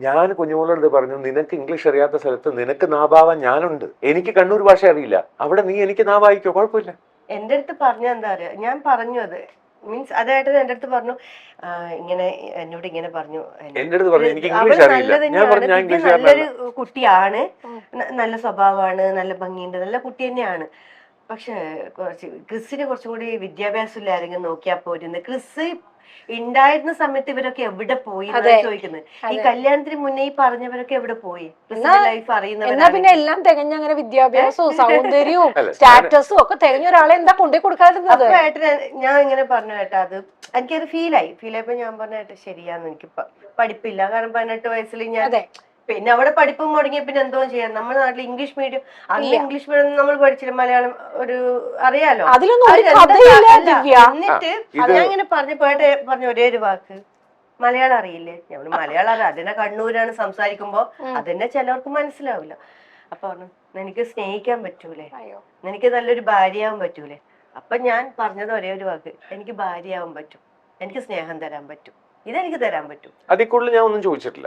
ഞാൻ കുഞ്ഞുമോളോട് പറഞ്ഞു, നിനക്ക് ഇംഗ്ലീഷ് അറിയാത്ത സ്ഥലത്ത് നിനക്ക് നാവാൻ ഞാനുണ്ട്. എനിക്ക് കണ്ണൂർ ഭാഷ അറിയില്ല, അവിടെ നീ എനിക്ക് നാവായിക്കോ, കുഴപ്പമില്ല. എന്റെ അടുത്ത് പറഞ്ഞ എന്താ പറയാ, ഞാൻ പറഞ്ഞു അത് മീൻസ് അതായിട്ട് എന്റെ അടുത്ത് പറഞ്ഞു, ഇങ്ങനെ എന്നോട് ഇങ്ങനെ പറഞ്ഞു, എന്റെ അടുത്ത് പറഞ്ഞു എനിക്ക് അവള് ഇംഗ്ലീഷ് അറിയില്ല. ഞാൻ പറഞ്ഞു ഞാൻ നല്ലത്, ഇംഗ്ലീഷ് നല്ലൊരു കുട്ടിയാണ്, നല്ല സ്വഭാവമാണ്, നല്ല ഭംഗിയുണ്ട്, നല്ല കുട്ടി തന്നെയാണ്. പക്ഷെ ക്രിസിന് കുറച്ചും കൂടി വിദ്യാഭ്യാസം ഇല്ല ആരെങ്കിലും നോക്കിയാൽ പോരുന്നു. ക്രിസ് ഉണ്ടായിരുന്ന സമയത്ത് ഇവരൊക്കെ എവിടെ പോയി ചോദിക്കുന്നത്. ഈ കല്യാണത്തിന് മുന്നേ ഈ പറഞ്ഞവരൊക്കെ എവിടെ പോയി? ലൈഫ് അറിയുന്നവരാ. പിന്നെ എല്ലാം തികഞ്ഞ അങ്ങനെ വിദ്യാഭ്യാസവും സൗന്ദര്യവും സ്റ്റാറ്റസും ഒക്കെ തികഞ്ഞ ഒരാളെ എന്താ കൊണ്ടേ കൊടുക്കാതിരുന്നത്? ഞാൻ ഇങ്ങനെ പറഞ്ഞു കേട്ടാ, അത് എനിക്കത് ഫീലായപ്പോ ഞാൻ പറഞ്ഞ കേട്ടോ, ശരിയാന്ന്, എനിക്ക് പഠിപ്പില്ല. കാരണം 18 വയസ്സിൽ ഞാൻ പിന്നെ അവിടെ പഠിപ്പും മുടങ്ങിയ പിന്നെ എന്തോ ചെയ്യാൻ. നമ്മുടെ നാട്ടിൽ ഇംഗ്ലീഷ് മീഡിയം, അന്ന് ഇംഗ്ലീഷ് മീഡിയം നമ്മൾ പഠിച്ചില്ല, മലയാളം ഒരു അറിയാലോ. എന്നിട്ട് ഞാൻ ഇങ്ങനെ പറഞ്ഞപ്പോഴായിട്ട് പറഞ്ഞ ഒരേ ഒരു വാക്ക്, മലയാളം അറിയില്ലേ? ഞമ്മള് മലയാളം അറിയാം, അതിനെ കണ്ണൂരാണ് സംസാരിക്കുമ്പോ അതിനെ ചിലവർക്ക് മനസ്സിലാവില്ല. അപ്പൊ പറഞ്ഞു, നിനക്ക് സ്നേഹിക്കാൻ പറ്റൂലേ, നിനക്ക് നല്ലൊരു ഭാര്യയാവാൻ പറ്റൂലേ? അപ്പൊ ഞാൻ പറഞ്ഞത് ഒരേ ഒരു വാക്ക്, എനിക്ക് ഭാര്യയാവാൻ പറ്റും, എനിക്ക് സ്നേഹം തരാൻ പറ്റും, ഇതെനിക്ക് തരാൻ പറ്റും. അതിൽ കൂടുതൽ ഞാൻ ഒന്നും ചോദിച്ചിട്ടില്ല.